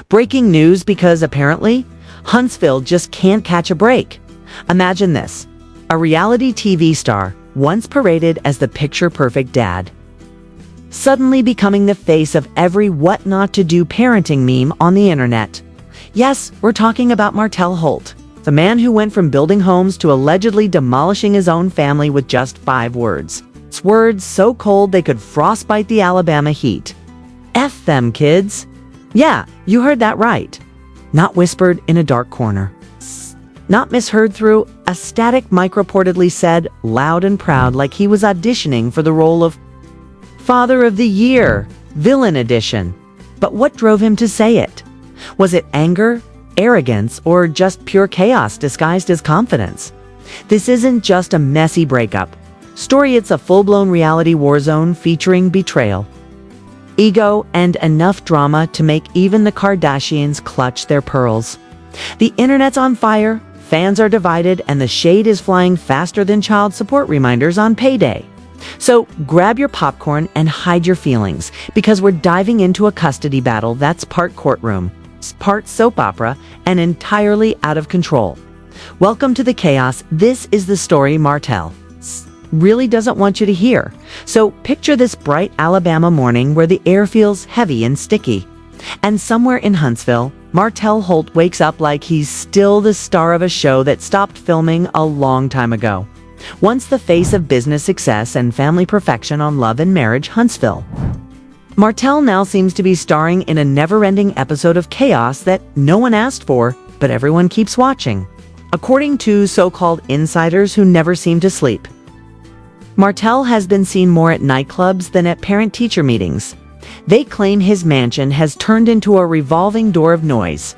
Breaking news because apparently, Huntsville just can't catch a break. Imagine this. A reality TV star, once paraded as the picture-perfect dad, suddenly becoming the face of every what not to do parenting meme on the internet. Yes, we're talking about Martell Holt, the man who went from building homes to allegedly demolishing his own family with just 5 words. It's words so cold they could frostbite the Alabama heat. F them, kids. Yeah, you heard that right. Not whispered in a dark corner. Not misheard through a static mic, reportedly said loud and proud like he was auditioning for the role of Father of the Year, Villain Edition. But what drove him to say it? Was it anger, arrogance, or just pure chaos disguised as confidence? This isn't just a messy breakup story, it's a full-blown reality war zone featuring betrayal, ego, and enough drama to make even the Kardashians clutch their pearls. The internet's on fire, fans are divided, and the shade is flying faster than child support reminders on payday. So grab your popcorn and hide your feelings, because we're diving into a custody battle that's part courtroom, part soap opera, and entirely out of control. Welcome to the chaos. This is the story Martell really doesn't want you to hear. So picture this bright Alabama morning where the air feels heavy and sticky. And somewhere in Huntsville, Martell Holt wakes up like he's still the star of a show that stopped filming a long time ago. Once the face of business success and family perfection on Love and Marriage Huntsville, Martell now seems to be starring in a never-ending episode of chaos that no one asked for, but everyone keeps watching. According to so-called insiders who never seem to sleep, Martell has been seen more at nightclubs than at parent-teacher meetings. They claim his mansion has turned into a revolving door of noise,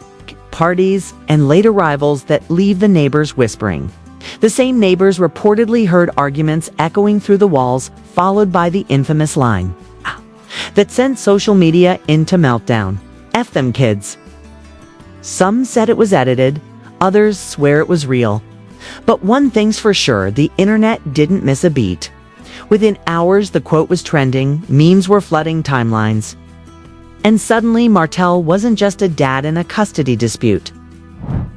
parties, and late arrivals that leave the neighbors whispering. The same neighbors reportedly heard arguments echoing through the walls, followed by the infamous line that sent social media into meltdown. F them, kids. Some said it was edited, others swear it was real. But one thing's for sure, the internet didn't miss a beat. Within hours, the quote was trending, memes were flooding timelines. And suddenly, Martell wasn't just a dad in a custody dispute.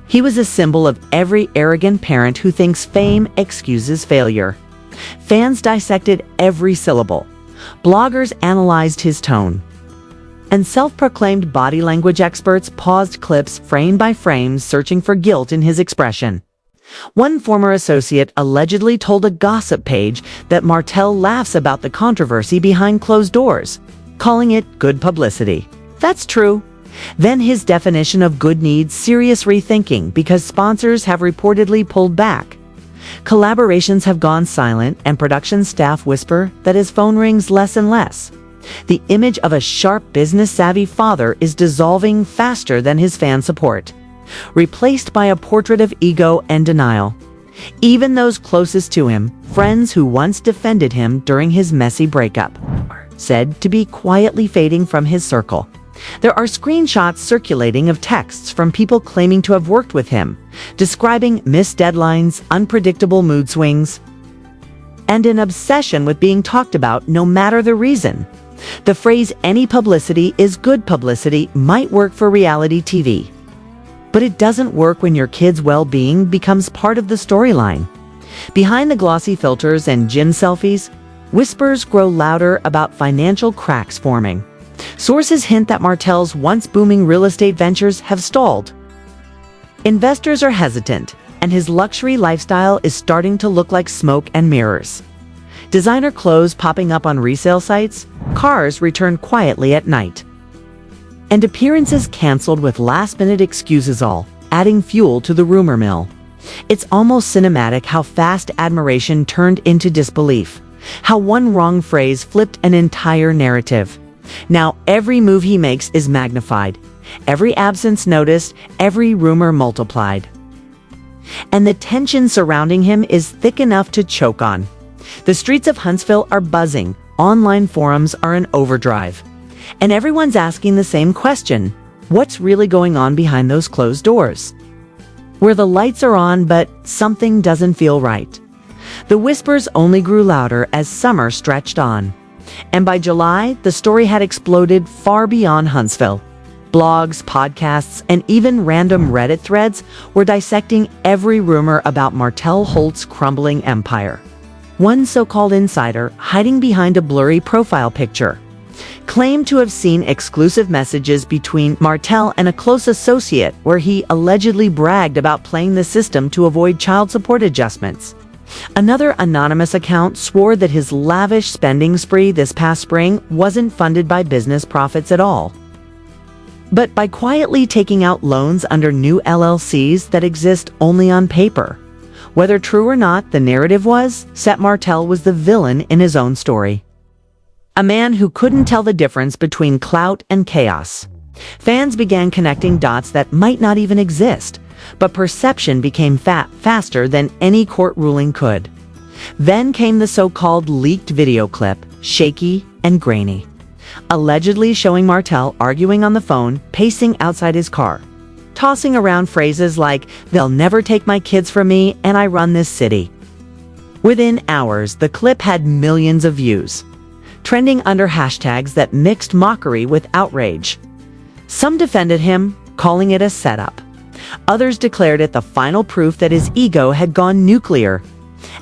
He was a symbol of every arrogant parent who thinks fame excuses failure. Fans dissected every syllable. Bloggers analyzed his tone. And self-proclaimed body language experts paused clips frame by frame, searching for guilt in his expression. One former associate allegedly told a gossip page that Martell laughs about the controversy behind closed doors, calling it good publicity. That's true. Then his definition of good needs serious rethinking because sponsors have reportedly pulled back. Collaborations have gone silent, and production staff whisper that his phone rings less and less. The image of a sharp, business-savvy father is dissolving faster than his fan support, replaced by a portrait of ego and denial. Even those closest to him, friends who once defended him during his messy breakup, are said to be quietly fading from his circle. There are screenshots circulating of texts from people claiming to have worked with him, describing missed deadlines, unpredictable mood swings, and an obsession with being talked about no matter the reason. The phrase "any publicity is good publicity" might work for reality TV, but it doesn't work when your kid's well-being becomes part of the storyline. Behind the glossy filters and gym selfies, whispers grow louder about financial cracks forming. Sources hint that Martell's once booming real estate ventures have stalled. Investors are hesitant, and his luxury lifestyle is starting to look like smoke and mirrors. Designer clothes popping up on resale sites, cars return quietly at night, and appearances canceled with last-minute excuses, all adding fuel to the rumor mill. It's almost cinematic how fast admiration turned into disbelief, how one wrong phrase flipped an entire narrative. Now every move he makes is magnified, every absence noticed, every rumor multiplied. And the tension surrounding him is thick enough to choke on. The streets of Huntsville are buzzing, online forums are in overdrive, and everyone's asking the same question: what's really going on behind those closed doors? Where the lights are on, but something doesn't feel right. The whispers only grew louder as summer stretched on, and by July, the story had exploded far beyond Huntsville. Blogs, podcasts, and even random Reddit threads were dissecting every rumor about Martell Holt's crumbling empire. One so-called insider, hiding behind a blurry profile picture, claimed to have seen exclusive messages between Martell and a close associate where he allegedly bragged about playing the system to avoid child support adjustments. Another anonymous account swore that his lavish spending spree this past spring wasn't funded by business profits at all, but by quietly taking out loans under new LLCs that exist only on paper. Whether true or not, the narrative was that Martell was the villain in his own story. A man who couldn't tell the difference between clout and chaos. Fans began connecting dots that might not even exist, but perception became faster than any court ruling could. Then came the so-called leaked video clip, shaky and grainy, allegedly showing Martell arguing on the phone, pacing outside his car, tossing around phrases like, "They'll never take my kids from me, and I run this city." Within hours, the clip had millions of views, trending under hashtags that mixed mockery with outrage. Some defended him, calling it a setup. Others declared it the final proof that his ego had gone nuclear.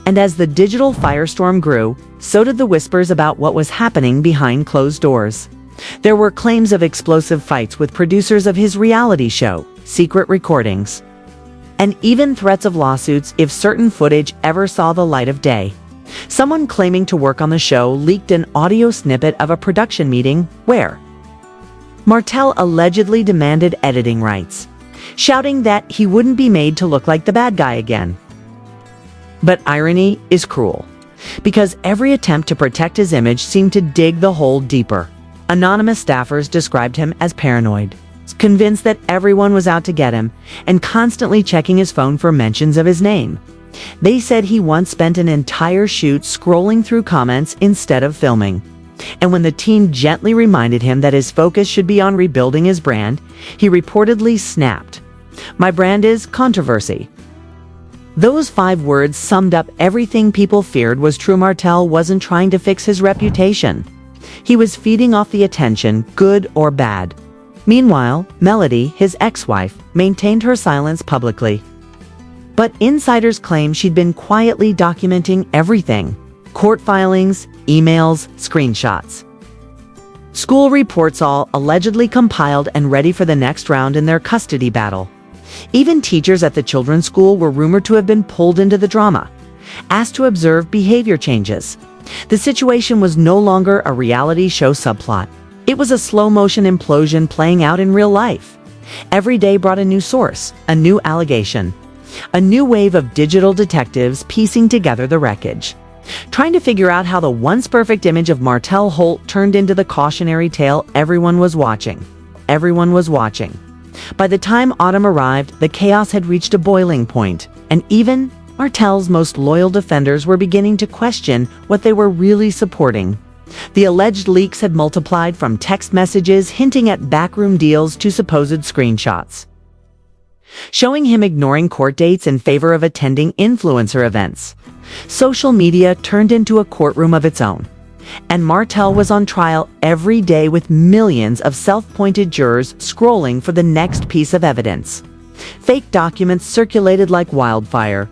And as the digital firestorm grew, so did the whispers about what was happening behind closed doors. There were claims of explosive fights with producers of his reality show, secret recordings, and even threats of lawsuits if certain footage ever saw the light of day. Someone claiming to work on the show leaked an audio snippet of a production meeting where Martell allegedly demanded editing rights, shouting that he wouldn't be made to look like the bad guy again. But irony is cruel, because every attempt to protect his image seemed to dig the hole deeper. Anonymous staffers described him as paranoid, convinced that everyone was out to get him, and constantly checking his phone for mentions of his name. They said he once spent an entire shoot scrolling through comments instead of filming. And when the team gently reminded him that his focus should be on rebuilding his brand, he reportedly snapped, "My brand is controversy." Those 5 words summed up everything people feared was true. Martell wasn't trying to fix his reputation. He was feeding off the attention, good or bad. Meanwhile, Melody, his ex-wife, maintained her silence publicly. But insiders claim she'd been quietly documenting everything: court filings, emails, screenshots. School reports, all allegedly compiled and ready for the next round in their custody battle. Even teachers at the children's school were rumored to have been pulled into the drama, asked to observe behavior changes. The situation was no longer a reality show subplot. It was a slow-motion implosion playing out in real life. Every day brought a new source, a new allegation, a new wave of digital detectives piecing together the wreckage, trying to figure out how the once perfect image of Martell Holt turned into the cautionary tale everyone was watching. Everyone was watching. By the time autumn arrived, the chaos had reached a boiling point, and even Martell's most loyal defenders were beginning to question what they were really supporting. The alleged leaks had multiplied, from text messages hinting at backroom deals to supposed screenshots showing him ignoring court dates in favor of attending influencer events. Social media turned into a courtroom of its own, and Martell was on trial every day with millions of self-appointed jurors scrolling for the next piece of evidence. Fake documents circulated like wildfire,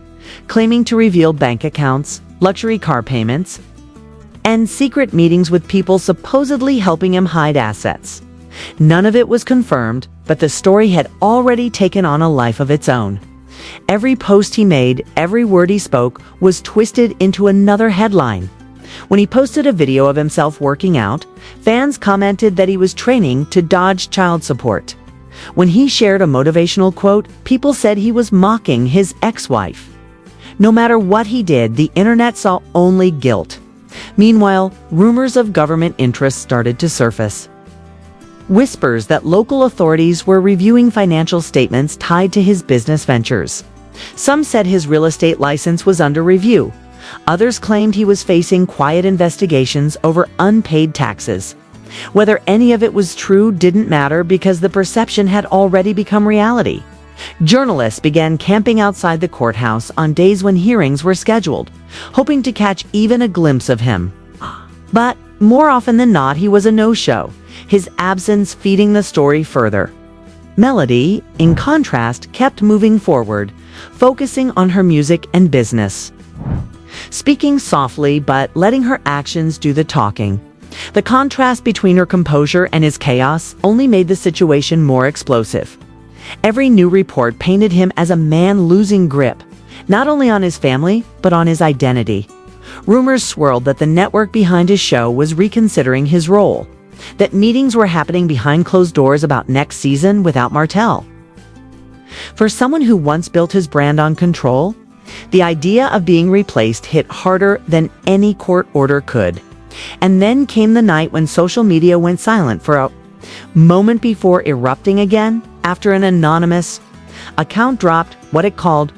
claiming to reveal bank accounts, luxury car payments, and secret meetings with people supposedly helping him hide assets. None of it was confirmed, but the story had already taken on a life of its own. Every post he made, every word he spoke, was twisted into another headline. When he posted a video of himself working out, fans commented that he was training to dodge child support. When he shared a motivational quote, people said he was mocking his ex-wife. No matter what he did, the internet saw only guilt. Meanwhile, rumors of government interests started to surface. Whispers that local authorities were reviewing financial statements tied to his business ventures. Some said his real estate license was under review. Others claimed he was facing quiet investigations over unpaid taxes. Whether any of it was true didn't matter, because the perception had already become reality. Journalists began camping outside the courthouse on days when hearings were scheduled, hoping to catch even a glimpse of him. But more often than not, he was a no-show, his absence feeding the story further. Melody, in contrast, kept moving forward, focusing on her music and business. Speaking softly but letting her actions do the talking. The contrast between her composure and his chaos only made the situation more explosive. Every new report painted him as a man losing grip, not only on his family, but on his identity. Rumors swirled that the network behind his show was reconsidering his role, that meetings were happening behind closed doors about next season without Martell. For someone who once built his brand on control, the idea of being replaced hit harder than any court order could. And then came the night when social media went silent for a moment before erupting again after an anonymous account dropped what it called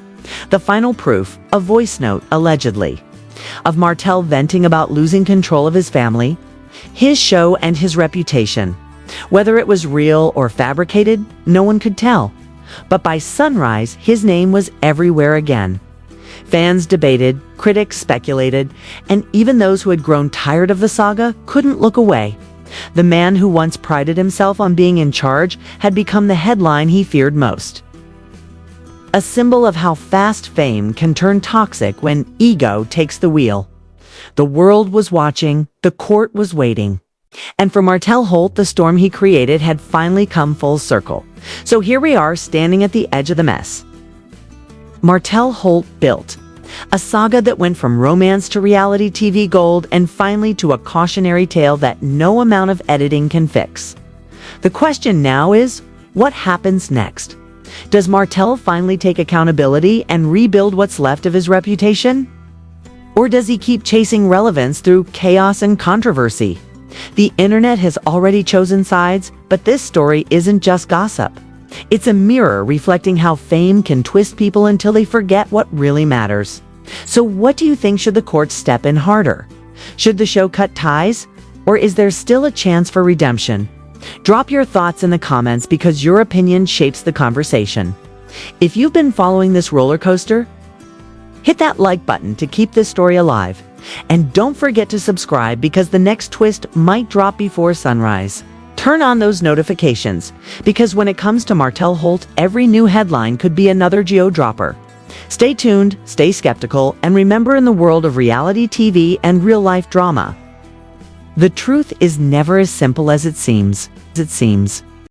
the final proof, a voice note, allegedly, of Martell venting about losing control of his family, his show, and his reputation. Whether it was real or fabricated, no one could tell. But by sunrise, his name was everywhere again. Fans debated, critics speculated, and even those who had grown tired of the saga couldn't look away. The man who once prided himself on being in charge had become the headline he feared most. A symbol of how fast fame can turn toxic when ego takes the wheel. The world was watching, the court was waiting. And for Martell Holt, the storm he created had finally come full circle. So here we are, standing at the edge of the mess. Martell Holt built a saga that went from romance to reality TV gold and finally to a cautionary tale that no amount of editing can fix. The question now is, what happens next? Does Martell finally take accountability and rebuild what's left of his reputation? Or does he keep chasing relevance through chaos and controversy? The internet has already chosen sides, but this story isn't just gossip. It's a mirror reflecting how fame can twist people until they forget what really matters. So what do you think? Should the courts step in harder? Should the show cut ties? Or is there still a chance for redemption? Drop your thoughts in the comments because your opinion shapes the conversation. If you've been following this roller coaster, hit that like button to keep this story alive. And don't forget to subscribe because the next twist might drop before sunrise. Turn on those notifications because when it comes to Martell Holt, every new headline could be another geo-dropper. Stay tuned, stay skeptical, and remember, in the world of reality TV and real-life drama, the truth is never as simple as it seems.